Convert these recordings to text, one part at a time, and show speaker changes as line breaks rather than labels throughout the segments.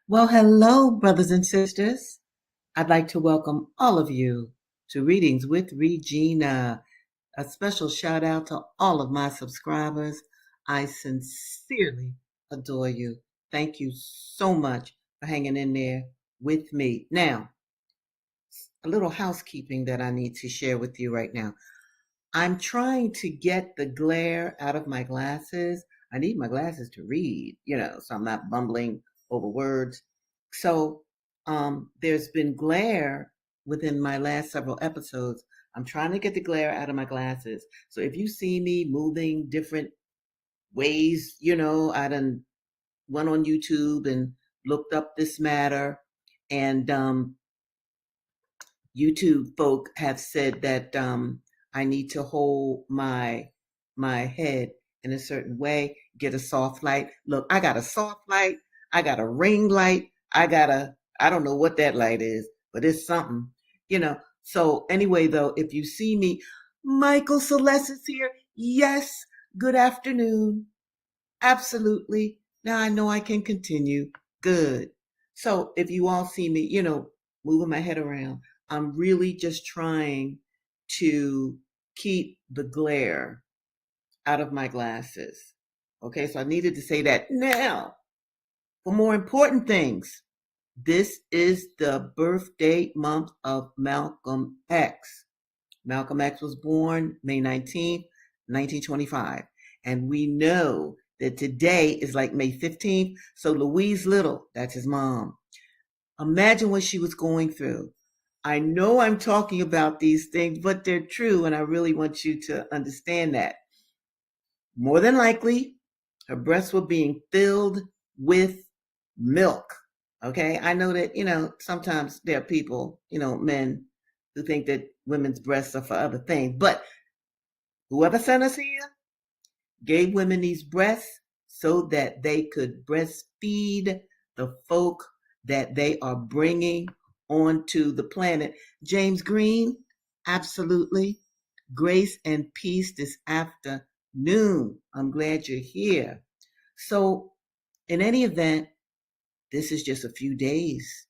Well, hello, brothers and sisters. I'd like to welcome all of you to Readings with Regina. A special shout out to all of my subscribers. I sincerely adore you. Thank you so much for hanging in there with me. Now, a little housekeeping that I need to share with you right now. I'm trying to get the glare out of my glasses. I need my glasses to read, so I'm not bumbling over words. So there's been glare within my last several episodes. I'm trying to get the glare out of my glasses. So if you see me moving different ways, I done went on YouTube and looked up this matter, and YouTube folk have said that I need to hold my head in a certain way, get a soft light. Look, I got a soft light, I got a ring light, I don't know what that light is, but it's something, you know. So anyway, though, if you see me, Michael Celeste is here. Yes, good afternoon. Absolutely. Now I know I can continue. Good. So if you all see me, moving my head around, I'm really just trying to keep the glare out of my glasses. Okay, so I needed to say that. Now, for more important things, this is the birthday month of Malcolm X. Malcolm X was born May 19th, 1925. And we know that today is like May 15th. So Louise Little, that's his mom. Imagine what she was going through. I know I'm talking about these things, but they're true. And I really want you to understand that. More than likely, her breasts were being filled with milk. Okay. I know that, sometimes there are people, men who think that women's breasts are for other things, but whoever sent us here gave women these breasts so that they could breastfeed the folk that they are bringing onto the planet. James Green, absolutely. Grace and peace this afternoon. I'm glad you're here. So, in any event, this is just a few days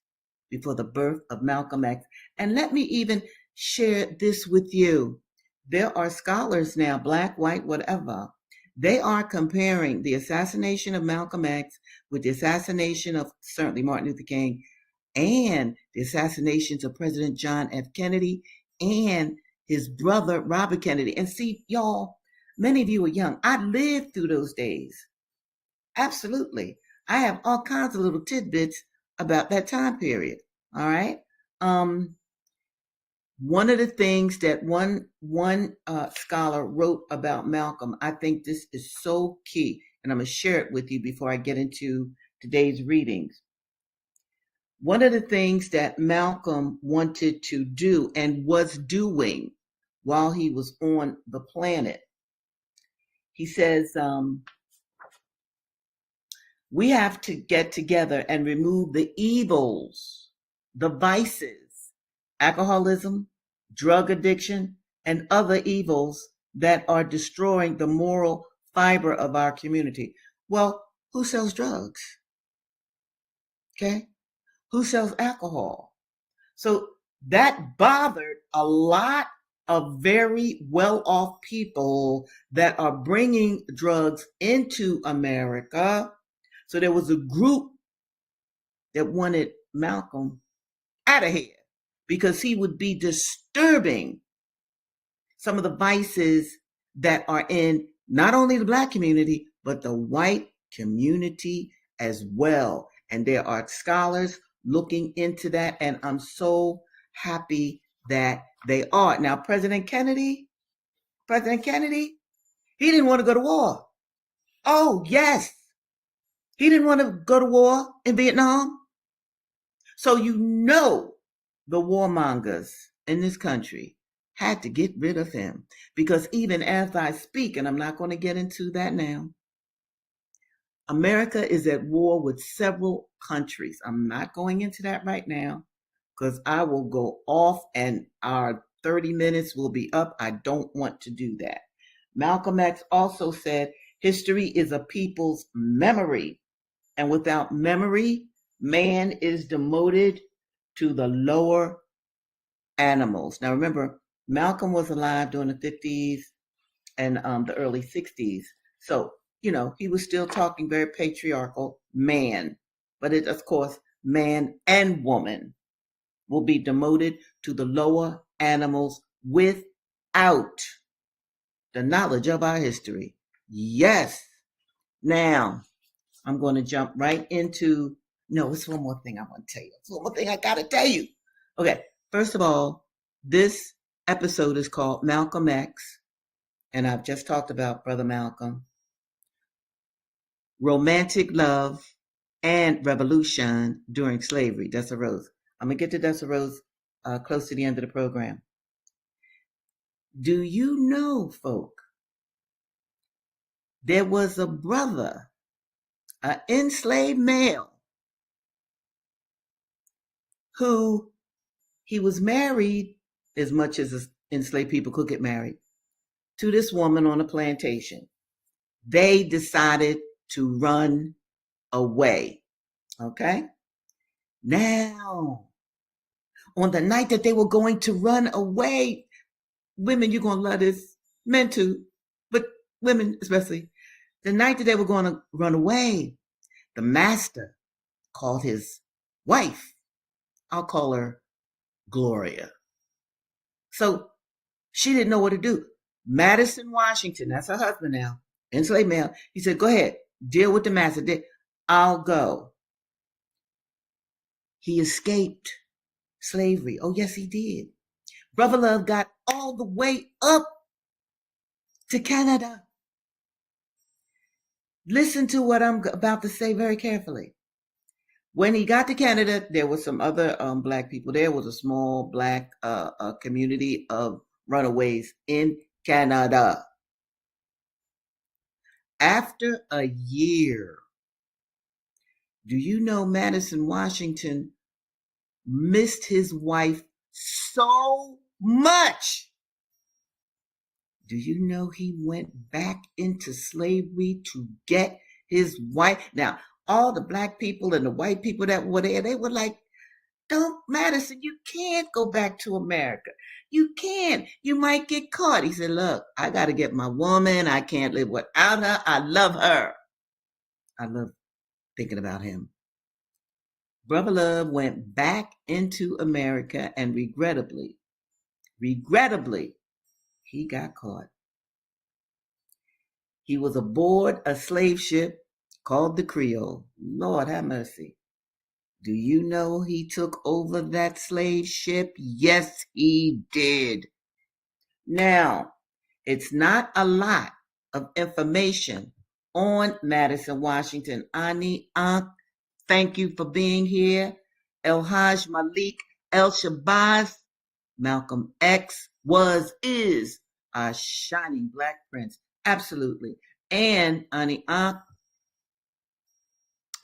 before the birth of Malcolm X. And let me even share this with you. There are scholars now, black, white, whatever. They are comparing the assassination of Malcolm X with the assassination of certainly Martin Luther King and the assassinations of President John F. Kennedy and his brother Robert Kennedy. And see, y'all, many of you are young. I lived through those days. Absolutely. I have all kinds of little tidbits about that time period. All right. Um, One of the things that one scholar wrote about Malcolm, I think this is so key, and I'm gonna share it with you before I get into today's readings. One of the things that Malcolm wanted to do and was doing while he was on the planet, he says, we have to get together and remove the evils, the vices, alcoholism, drug addiction, and other evils that are destroying the moral fiber of our community. Well, who sells drugs? Okay. Who sells alcohol? So that bothered a lot of very well off people that are bringing drugs into America. So there was a group that wanted Malcolm out of here because he would be disturbing some of the vices that are in not only the black community, but the white community as well. And there are scholars looking into that, and I'm so happy that they are. Now, President Kennedy, he didn't want to go to war. Oh, yes. He didn't want to go to war in Vietnam. So the warmongers in this country had to get rid of him because even as I speak, and I'm not going to get into that now, America is at war with several countries. I'm not going into that right now because I will go off and our 30 minutes will be up. I don't want to do that. Malcolm X also said history is a people's memory, and without memory, Man is demoted to the lower animals. Now remember, Malcolm was alive during the 50s and the early 60s. So, he was still talking very patriarchal man. But it, of course, man and woman will be demoted to the lower animals without the knowledge of our history. Yes. Now, I'm going to jump right into. No, it's one more thing I want to tell you. It's one more thing I got to tell you. Okay. First of all, this episode is called Malcolm X, and I've just talked about Brother Malcolm. Romantic love and revolution during slavery. Dessa Rose. I'm going to get to Dessa Rose close to the end of the program. Do you know, folk, there was a brother, an enslaved male, who he was married, as much as enslaved people could get married, to this woman on a plantation. They decided to run away. Okay? Now, on the night that they were going to run away, women, you're going to love this, men too, but women especially, the night that they were going to run away, the master called his wife. I'll call her Gloria. So she didn't know what to do. Madison Washington, that's her husband now, enslaved male. He said, go ahead, deal with the master. I'll go. He escaped slavery. Oh, yes, he did. Brother Love got all the way up to Canada. Listen to what I'm about to say very carefully. When he got to Canada, there were some other black people. There was a small black community of runaways in Canada. After a year, do you know Madison Washington missed his wife so much? Do you know he went back into slavery to get his wife? Now, all the black people and the white people that were there, they were like, don't, Madison, you can't go back to America. You can't. You might get caught. He said, look, I got to get my woman. I can't live without her. I love her. I love thinking about him. Brother Love went back into America, and regrettably, he got caught. He was aboard a slave ship called the Creole. Lord have mercy. Do you know he took over that slave ship? Yes, he did. Now, it's not a lot of information on Madison Washington. Ani Ankh, thank you for being here. El Haj Malik, El Shabazz, Malcolm X is a shining black prince. Absolutely. And Ani Ankh,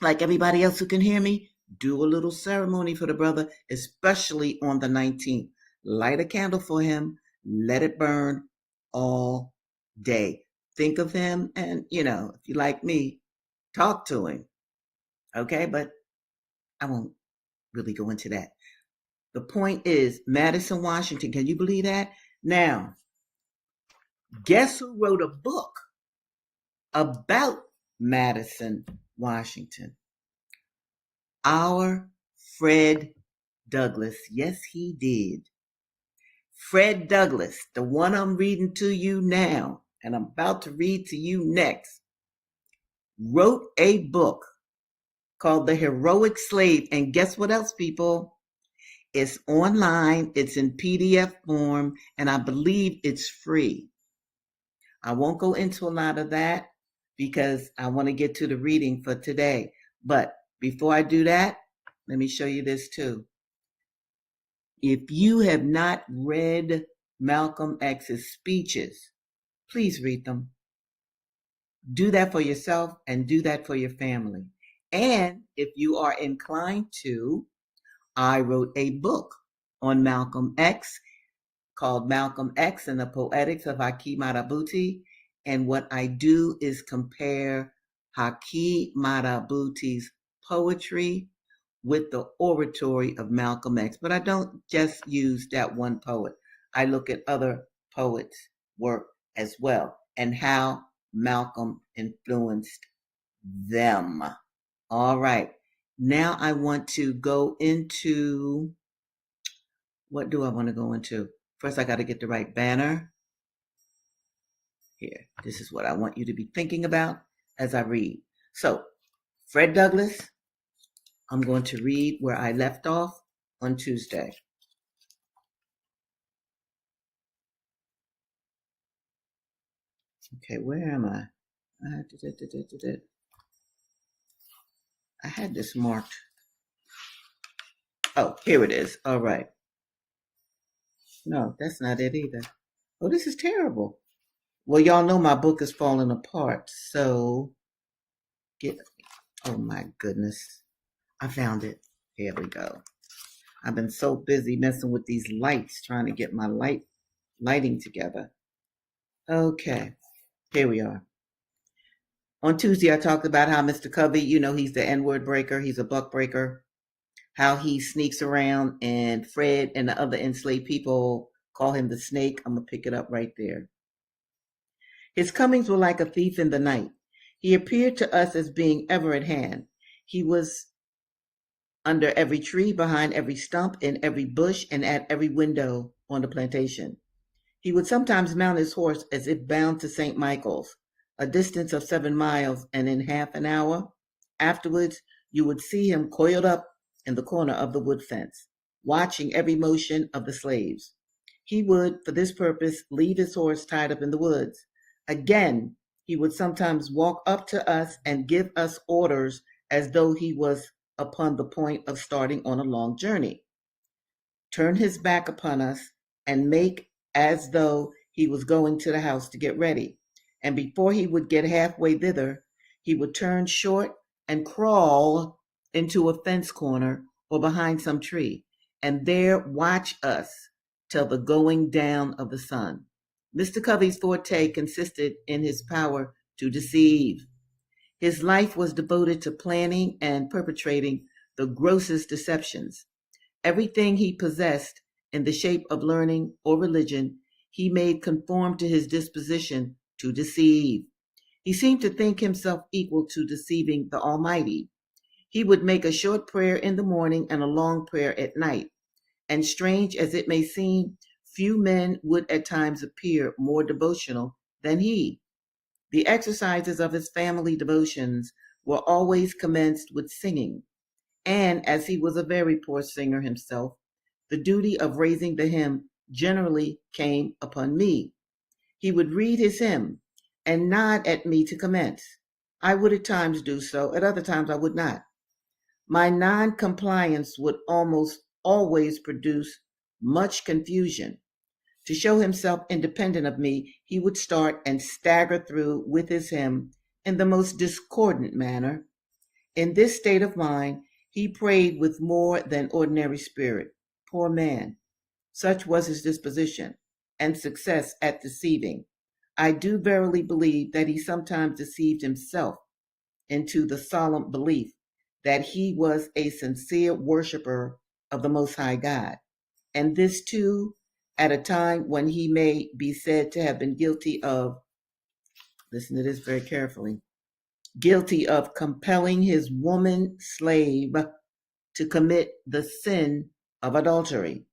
like everybody else who can hear me, do a little ceremony for the brother, especially on the 19th. Light a candle for him. Let it burn all day. Think of him, and, if you like me, talk to him. Okay, but I won't really go into that. The point is, Madison Washington, can you believe that? Now, guess who wrote a book about Madison Washington? Our Fred Douglass. Yes, he did. Fred Douglass, the one I'm reading to you now, and I'm about to read to you next, wrote a book called The Heroic Slave. And guess what else, people? It's online, it's in PDF form, and I believe it's free. I won't go into a lot of that because I want to get to the reading for today. But before I do that, let me show you this too. If you have not read Malcolm X's speeches, please read them. Do that for yourself and do that for your family. And if you are inclined to, I wrote a book on Malcolm X called Malcolm X and the Poetics of Haki Madhubuti. And what I do is compare Haki Madhubuti's poetry with the oratory of Malcolm X. But I don't just use that one poet. I look at other poets' work as well and how Malcolm influenced them. All right. Now I want to go into, what do I want to go into? First, I got to get the right banner. Here, this is what I want you to be thinking about as I read. So, Fred Douglass, I'm going to read where I left off on Tuesday. Okay, where am I? I had this marked. Oh, here it is. All right. No, that's not it either. Oh, this is terrible. Well, y'all know my book is falling apart. So, oh my goodness. I found it. Here we go. I've been so busy messing with these lights, trying to get my lighting together. Okay, here we are. On Tuesday, I talked about how Mr. Covey, he's the N-word breaker. He's a buck breaker. How he sneaks around, and Fred and the other enslaved people call him the snake. I'm going to pick it up right there. His comings were like a thief in the night. He appeared to us as being ever at hand. He was under every tree, behind every stump, in every bush, and at every window on the plantation. He would sometimes mount his horse as if bound to St. Michael's, a distance of 7 miles, and in half an hour afterwards you would see him coiled up in the corner of the wood fence, watching every motion of the slaves. He would, for this purpose, leave his horse tied up in the woods. Again, he would sometimes walk up to us and give us orders as though he was upon the point of starting on a long journey, turn his back upon us, and make as though he was going to the house to get ready. And before he would get halfway thither, he would turn short and crawl into a fence corner or behind some tree, and there watch us till the going down of the sun. Mr. Covey's forte consisted in his power to deceive. His life was devoted to planning and perpetrating the grossest deceptions. Everything he possessed in the shape of learning or religion, he made conform to his disposition to deceive. He seemed to think himself equal to deceiving the Almighty. He would make a short prayer in the morning and a long prayer at night. And strange as it may seem, few men would at times appear more devotional than he. The exercises of his family devotions were always commenced with singing, and as he was a very poor singer himself, the duty of raising the hymn generally came upon me. He would read his hymn and nod at me to commence. I would at times do so, at other times I would not. My non-compliance would almost always produce much confusion. To show himself independent of me, he would start and stagger through with his hymn in the most discordant manner. In this state of mind, he prayed with more than ordinary spirit. Poor man. Such was his disposition and success at deceiving. I do verily believe that he sometimes deceived himself into the solemn belief that he was a sincere worshiper of the Most High God. And this too, at a time when he may be said to have been guilty of, listen to this very carefully, guilty of compelling his woman slave to commit the sin of adultery.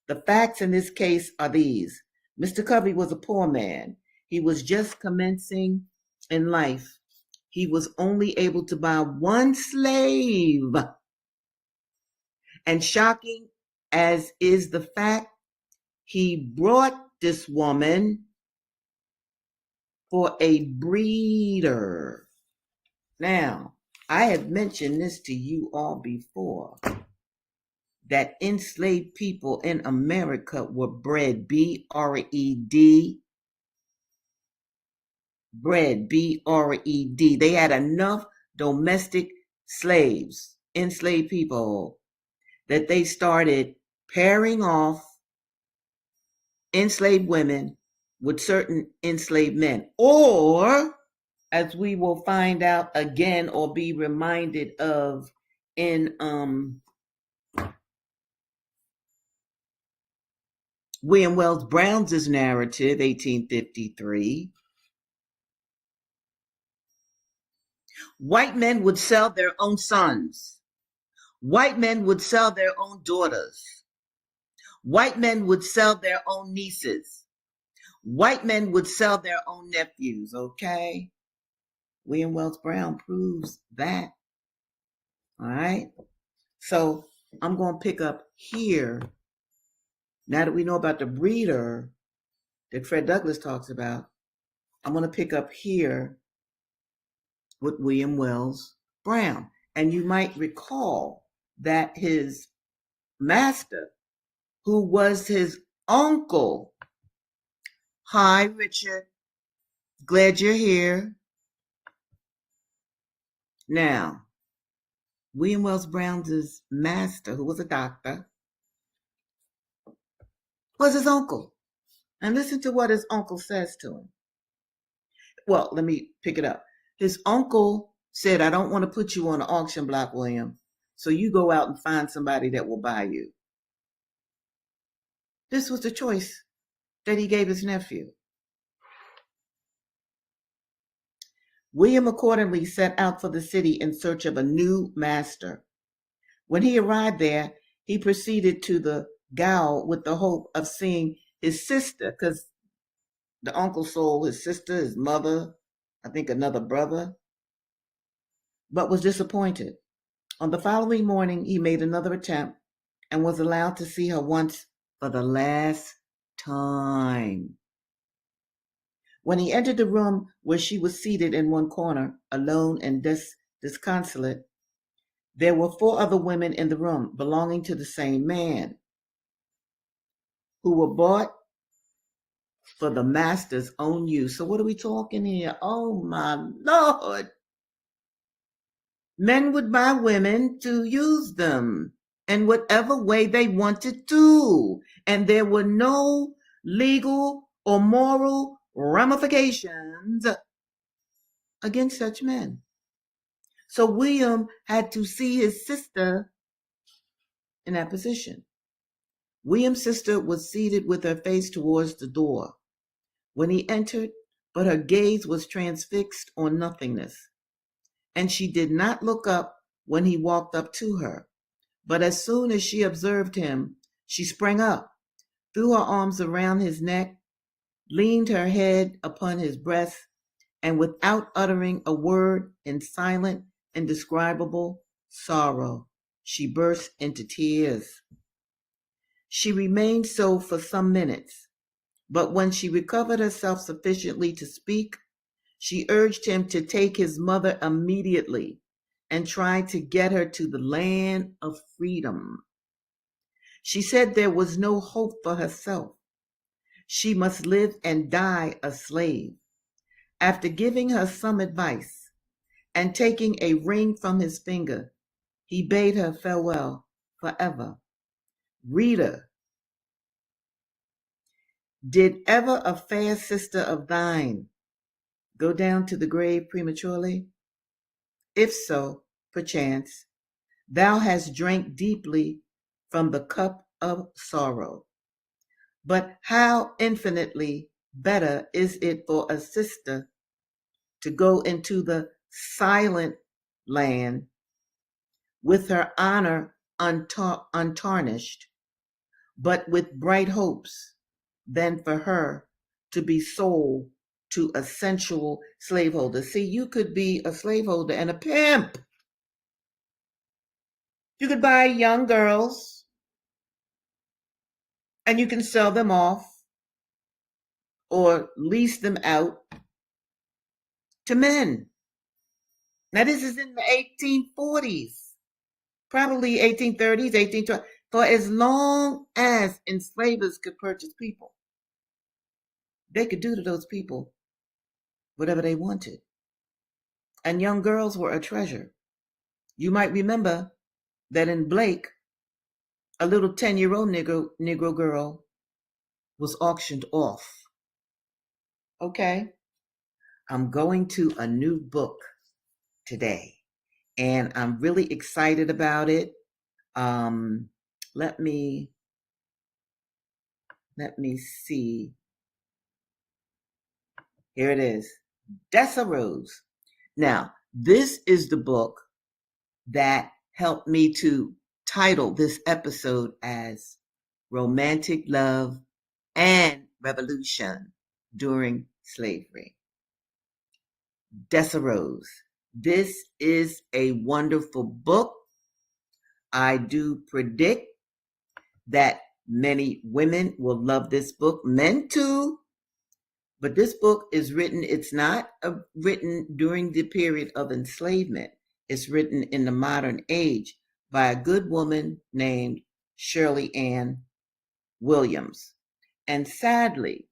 The facts in this case are these. Mr. Covey was a poor man. He was just commencing in life. He was only able to buy one slave. And shocking as is the fact, he brought this woman for a breeder. Now, I have mentioned this to you all before, that enslaved people in America were bred, B-R-E-D, bred, B-R-E-D. They had enough domestic slaves, enslaved people, that they started pairing off enslaved women with certain enslaved men. Or, as we will find out again or be reminded of in William Wells Brown's narrative, 1853, white men would sell their own sons. White men would sell their own daughters. White men would sell their own nieces. White men would sell their own nephews, okay? William Wells Brown proves that. All right? So I'm going to pick up here. Now that we know about the breeder that Fred Douglass talks about, I'm going to pick up here with William Wells Brown. And you might recall that his master, who was his uncle, hi, Richard, glad you're here. Now, William Wells Brown's master, who was a doctor, was his uncle. And listen to what his uncle says to him. Well, let me pick it up. His uncle said, I don't want to put you on the auction block, William. So you go out and find somebody that will buy you. This was the choice that he gave his nephew. William accordingly set out for the city in search of a new master. When he arrived there, he proceeded to the gaol with the hope of seeing his sister, because the uncle sold his sister, his mother, I think another brother, but was disappointed. On the following morning, he made another attempt and was allowed to see her once for the last time. When he entered the room where she was seated in one corner, alone and disconsolate, there were 4 other women in the room belonging to the same man, who were bought for the master's own use. So what are we talking here? Oh my Lord. Men would buy women to use them in whatever way they wanted to. And there were no legal or moral ramifications against such men. So William had to see his sister in that position. William's sister was seated with her face towards the door when he entered, but her gaze was transfixed on nothingness, and she did not look up when he walked up to her. But as soon as she observed him, she sprang up, threw her arms around his neck, leaned her head upon his breast, and without uttering a word, in silent, indescribable sorrow, she burst into tears. She remained so for some minutes, but when she recovered herself sufficiently to speak, she urged him to take his mother immediately and try to get her to the land of freedom. She said there was no hope for herself. She must live and die a slave. After giving her some advice and taking a ring from his finger, he bade her farewell forever. Reader, did ever a fair sister of thine go down to the grave prematurely? If so, perchance, thou hast drank deeply from the cup of sorrow. But how infinitely better is it for a sister to go into the silent land with her honor untarnished, but with bright hopes, than for her to be sold to a sensual slaveholder. See, you could be a slaveholder and a pimp. You could buy young girls and you can sell them off or lease them out to men. Now, this is in the 1840s, probably 1830s, 1820s, for as long as enslavers could purchase people. They could do to those people whatever they wanted. And young girls were a treasure. You might remember that in Blake, a little 10-year-old Negro girl was auctioned off. Okay, I'm going to a new book today. and I'm really excited about it. Um, let me see. Here it is, Dessa Rose. Now, this is the book that helped me to title this episode as Romantic Love and Revolution During Slavery. Dessa Rose. This is a wonderful book. I do predict that many women will love this book, men too. But this book is written, it's not written during the period of enslavement. It's written in the modern age by a good woman named Shirley Ann Williams. And sadly,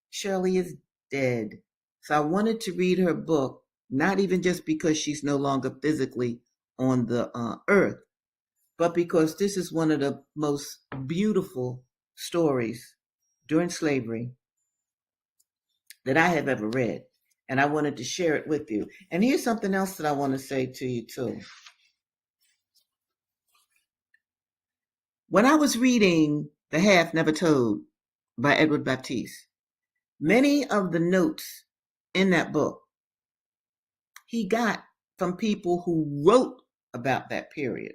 Shirley is dead. So I wanted to read her book, not even just because she's no longer physically on the earth, but because this is one of the most beautiful stories during slavery that I have ever read. And I wanted to share it with you. And here's something else that I want to say to you, too. When I was reading The Half Never Told by Edward Baptiste, many of the notes in that book he got from people who wrote about that period.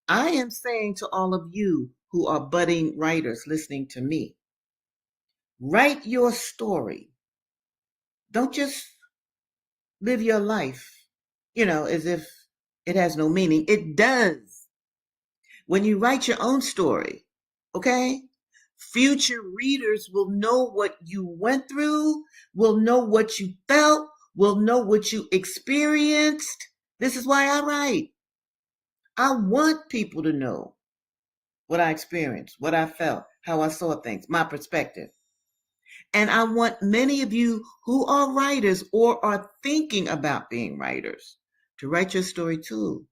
I am saying to all of you who are budding writers listening to me, write your story. Don't just live your life, as if it has no meaning. It does. When you write your own story, okay? Future readers will know what you went through, will know what you felt, will know what you experienced. This is why I write. I want people to know what I experienced, what I felt, how I saw things, my perspective. And I want many of you who are writers or are thinking about being writers to write your story too,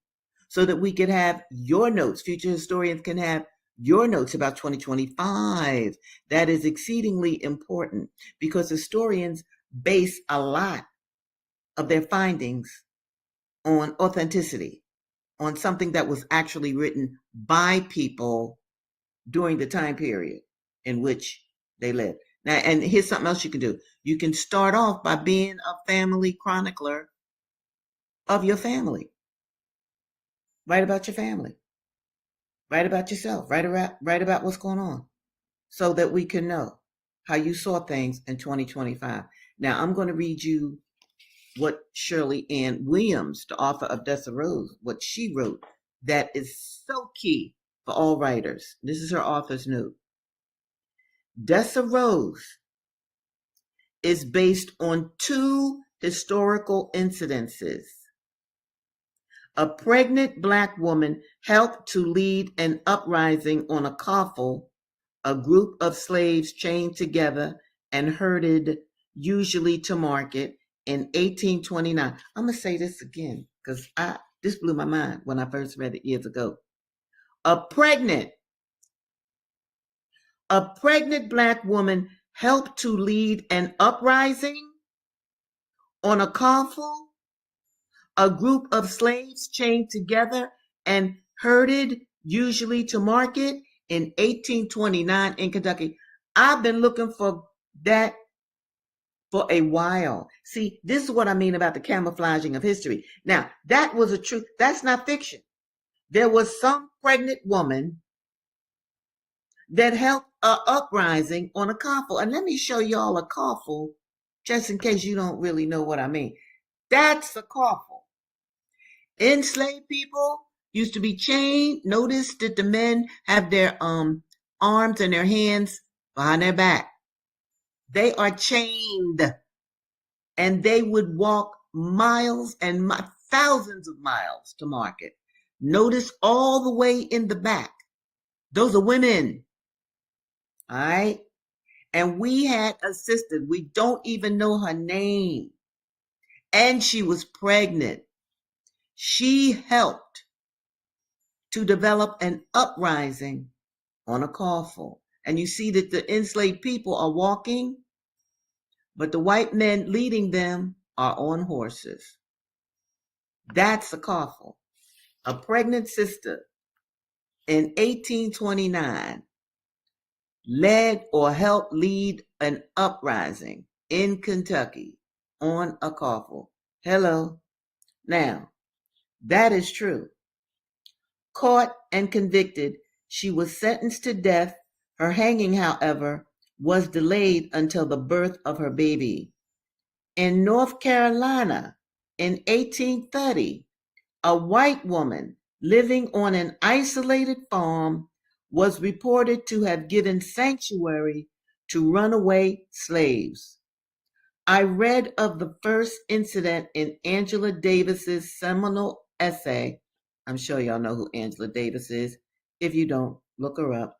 so that we can have your notes. Future historians can have your notes about 2025. That is exceedingly important because historians base a lot of their findings on authenticity, on something that was actually written by people during the time period in which they lived. Now, and here's something else you can do. You can start off by being a family chronicler of your family. Write about your family. Write about yourself. Write about what's going on so that we can know how you saw things in 2025. Now, I'm going to read you what Shirley Ann Williams, the author of Dessa Rose, what she wrote that is so key for all writers. This is her author's note. Dessa Rose is based on two historical incidences. A pregnant Black woman helped to lead an uprising on a coffle, a group of slaves chained together and herded, usually to market, in 1829. I'm going to say this again because this blew my mind when I first read it years ago. A pregnant Black woman helped to lead an uprising on a coffle, a group of slaves chained together and herded, usually to market, in 1829 in Kentucky. I've been looking for that for a while. See, this is what I mean about the camouflaging of history. Now, that was a truth. That's not fiction. There was some pregnant woman that helped an uprising on a coffle. And let me show y'all a coffle, just in case you don't really know what I mean. That's a coffle. Enslaved people used to be chained. Notice that the men have their arms and their hands behind their back. They are chained. And they would walk miles and thousands of miles to market. Notice all the way in the back. Those are women. All right. And we had a sister. We don't even know her name. And she was pregnant. She helped to develop an uprising on a coffle. And you see that the enslaved people are walking, but the white men leading them are on horses. That's a coffle. A pregnant sister in 1829 led or helped lead an uprising in Kentucky on a coffle. Hello. Now, that is true. Caught and convicted, she was sentenced to death. Her hanging, however, was delayed until the birth of her baby. In North Carolina, in 1830, a white woman living on an isolated farm was reported to have given sanctuary to runaway slaves. I read of the first incident in Angela Davis's seminal essay. I'm sure y'all know who Angela Davis is. If you don't, look her up.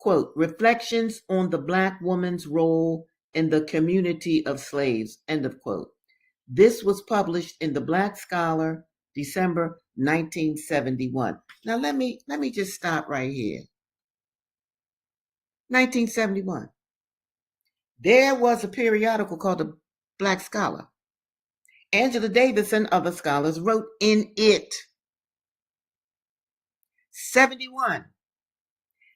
Quote, Reflections on the Black woman's role in the community of slaves, end of quote. This was published in the Black Scholar, December 1971. Now let me just stop right here. 1971. There was a periodical called the Black Scholar. Angela Davis and other scholars wrote in it. 71.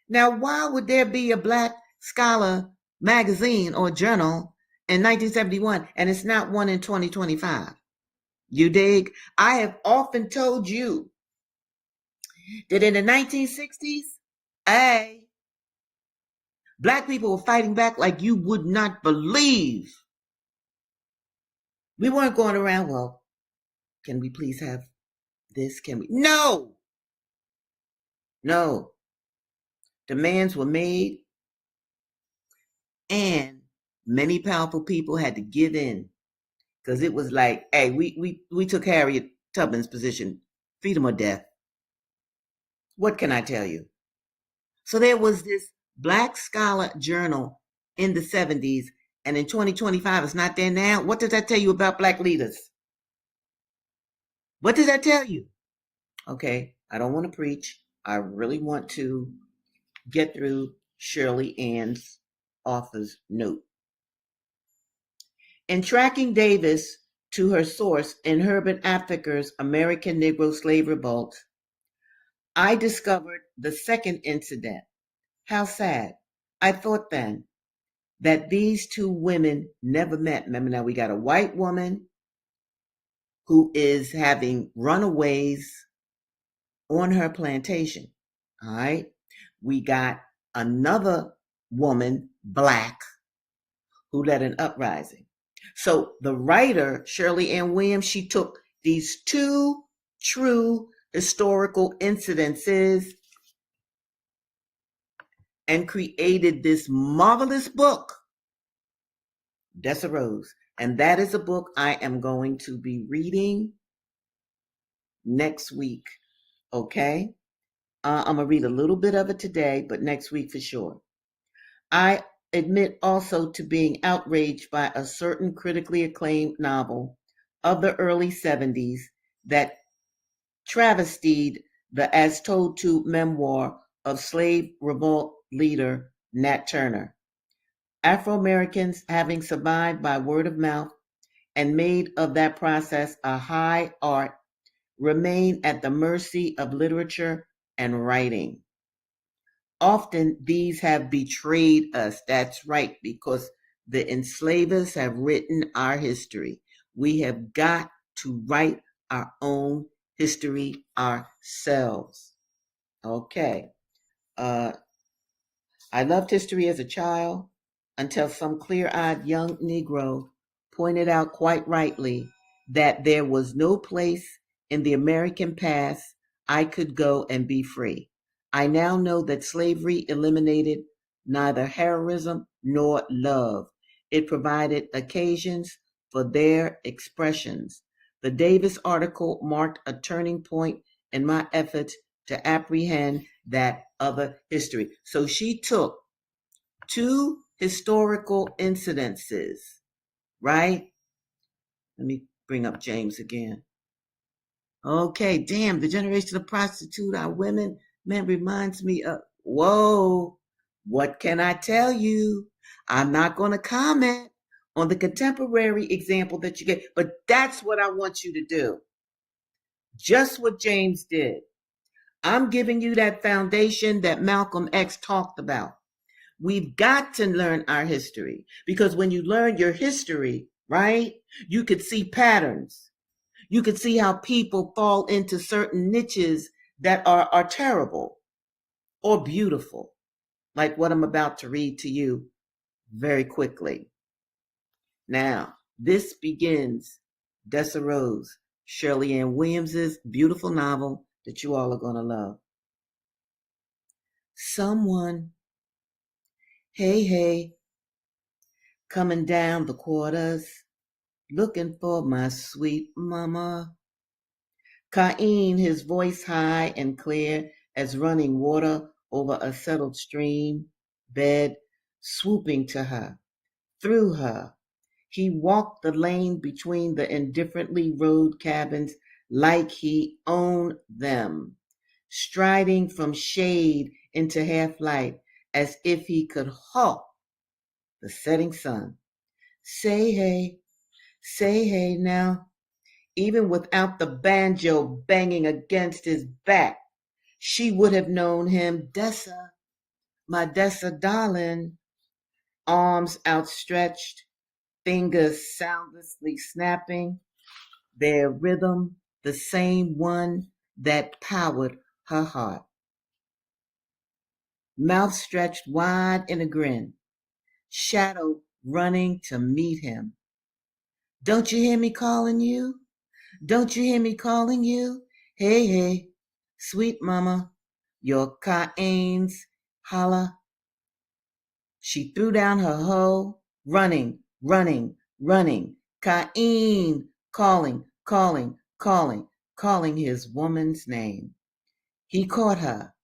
Now, why would there be a Black Scholar magazine or journal in 1971 and it's not one in 2025? You dig? I have often told you that in the 1960s, Black people were fighting back like you would not believe. We weren't going around, well, can we please have this? Can we? No. No. Demands were made, and many powerful people had to give in because it was like, hey, we took Harriet Tubman's position, freedom or death. What can I tell you? So there was this Black Scholar journal in the 70s, and in 2025, it's not there now. What does that tell you about Black leaders? What does that tell you? Okay, I don't want to preach. I really want to get through Shirley Ann's author's note. In tracking Davis to her source in Herbert Aptheker's American Negro Slave Revolt, I discovered the second incident. How sad. I thought then that these two women never met. Remember, now we got a white woman who is having runaways on her plantation. All right. We got another woman, Black, who led an uprising. So the writer, Shirley Ann Williams, she took these two true historical incidences and created this marvelous book, Dessa Rose. And that is a book I am going to be reading next week. Okay? I'm going to read a little bit of it today, but next week for sure. I admit also to being outraged by a certain critically acclaimed novel of the early 70s that travestied the as told to memoir of slave revolt leader Nat Turner. Afro-Americans, having survived by word of mouth and made of that process a high art, remain at the mercy of literature and writing. Often these have betrayed us. That's right, because the enslavers have written our history. We have got to write our own history ourselves. Okay. I loved history as a child until some clear-eyed young Negro pointed out quite rightly that there was no place in the American past I could go and be free. I now know that slavery eliminated neither heroism nor love. It provided occasions for their expressions. The Davis article marked a turning point in my efforts to apprehend that other history. So she took two historical incidences, right? Let me bring up James again. Okay, damn, the generation of prostitute, our women, man, reminds me of, whoa, what can I tell you? I'm not going to comment on the contemporary example that you get, but that's what I want you to do. just what James did. I'm giving you that foundation that Malcolm X talked about. We've got to learn our history because when you learn your history, right, you could see patterns. You could see how people fall into certain niches that are terrible or beautiful, like what I'm about to read to you very quickly. Now, this begins Dessa Rose, Shirley Ann Williams's beautiful novel that you all are going to love. Someone, hey, hey, coming down the quarters, looking for my sweet mama. Cain, his voice high and clear as running water over a settled stream bed, swooping to her, through her. He walked the lane between the indifferently rowed cabins like he owned them, striding from shade into half light as if he could halt the setting sun. Say hey now. Even without the banjo banging against his back, she would have known him. Dessa, my Dessa darling, arms outstretched, fingers soundlessly snapping, their rhythm the same one that powered her heart. Mouth stretched wide in a grin, shadow running to meet him. Don't you hear me calling you? Don't you hear me calling you? Hey, hey, sweet mama, your Cain's holla. She threw down her hoe, running, running, running. Cain, calling, calling, calling, calling his woman's name. He caught her,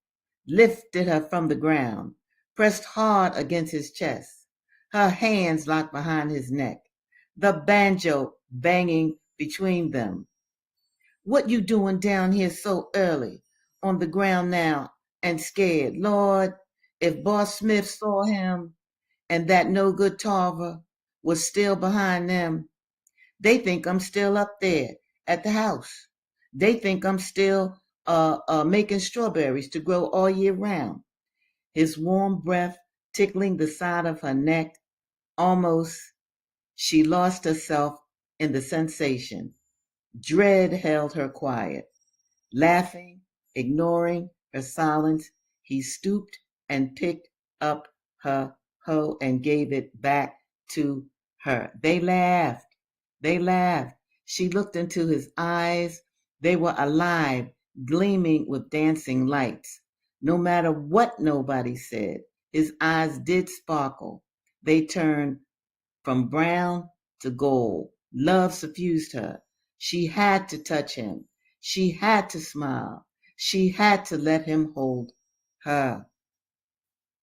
lifted her from the ground, pressed hard against his chest, her hands locked behind his neck, the banjo banging between them. What you doing down here so early, on the ground now and scared? Lord, if Boss Smith saw him and that no good Tarver was still behind them, they think I'm still up there at the house. They think I'm still making strawberries to grow all year round. His warm breath tickling the side of her neck. Almost she lost herself in the sensation. Dread held her quiet. Laughing, ignoring her silence, he stooped and picked up her hoe and gave it back to her. They laughed. They laughed. She looked into his eyes. They were alive, gleaming with dancing lights. No matter what nobody said, his eyes did sparkle. They turned from brown to gold. Love suffused her. She had to touch him. She had to smile. She had to let him hold her.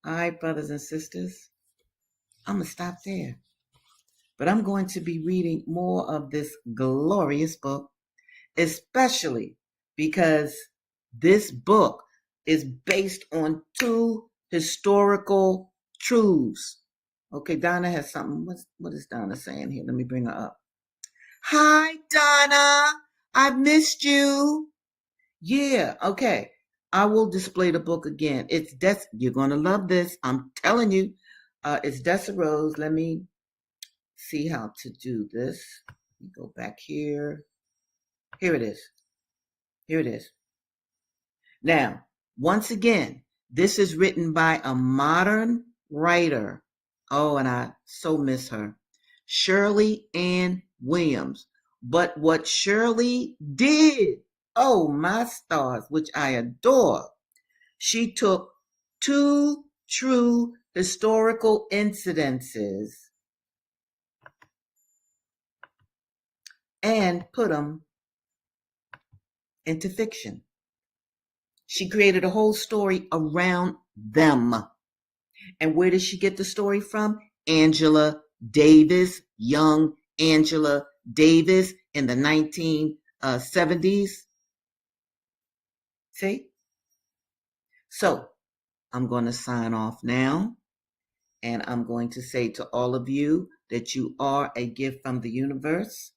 All right, brothers and sisters, I'm going to stop there. But I'm going to be reading more of this glorious book, especially because this book is based on two historical truths. Okay, Donna has something. What is Donna saying here? Let me bring her up. Hi, Donna. I've missed you. Yeah, okay. I will display the book again. You're gonna love this. I'm telling you. It's Dessa Rose. Let me see how to do this. Let me go back here. Here it is. Here it is. Now, once again, this is written by a modern writer. Oh, and I so miss her. Shirley Ann Williams. But what Shirley did, oh my stars, which I adore, she took two true historical incidences and put them into fiction. She created a whole story around them. And where did she get the story from? Angela Davis, young Angela Davis in the 1970s. See? So I'm going to sign off now. And I'm going to say to all of you that you are a gift from the universe.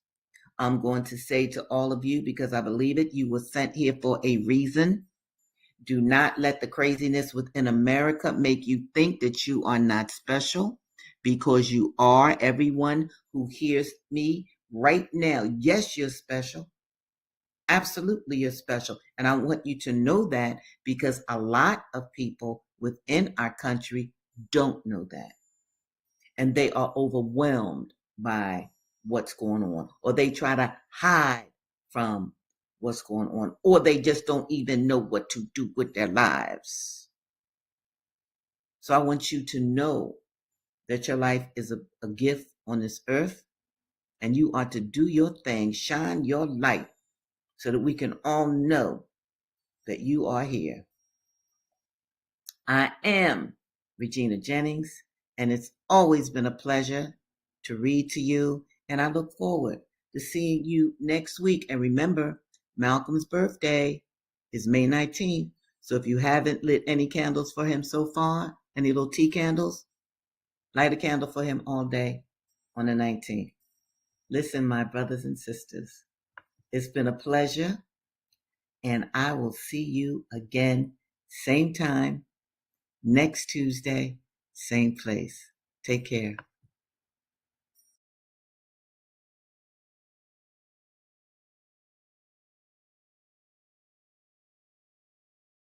I'm going to say to all of you, because I believe it, you were sent here for a reason. Do not let the craziness within America make you think that you are not special, because you are. Everyone who hears me right now, yes, you're special. Absolutely, you're special. And I want you to know that, because a lot of people within our country don't know that. And they are overwhelmed by what's going on, or they try to hide from what's going on, or they just don't even know what to do with their lives. So I want you to know that your life is a gift on this earth, and you are to do your thing, shine your light, so that we can all know that you are here. I am Regina Jennings, and it's always been a pleasure to read to you, and I look forward to seeing you next week. And remember, Malcolm's birthday is May 19th, so if you haven't lit any candles for him so far, any little tea candles, light a candle for him all day on the 19th. Listen, my brothers and sisters, it's been a pleasure, and I will see you again, same time, next Tuesday, same place. Take care.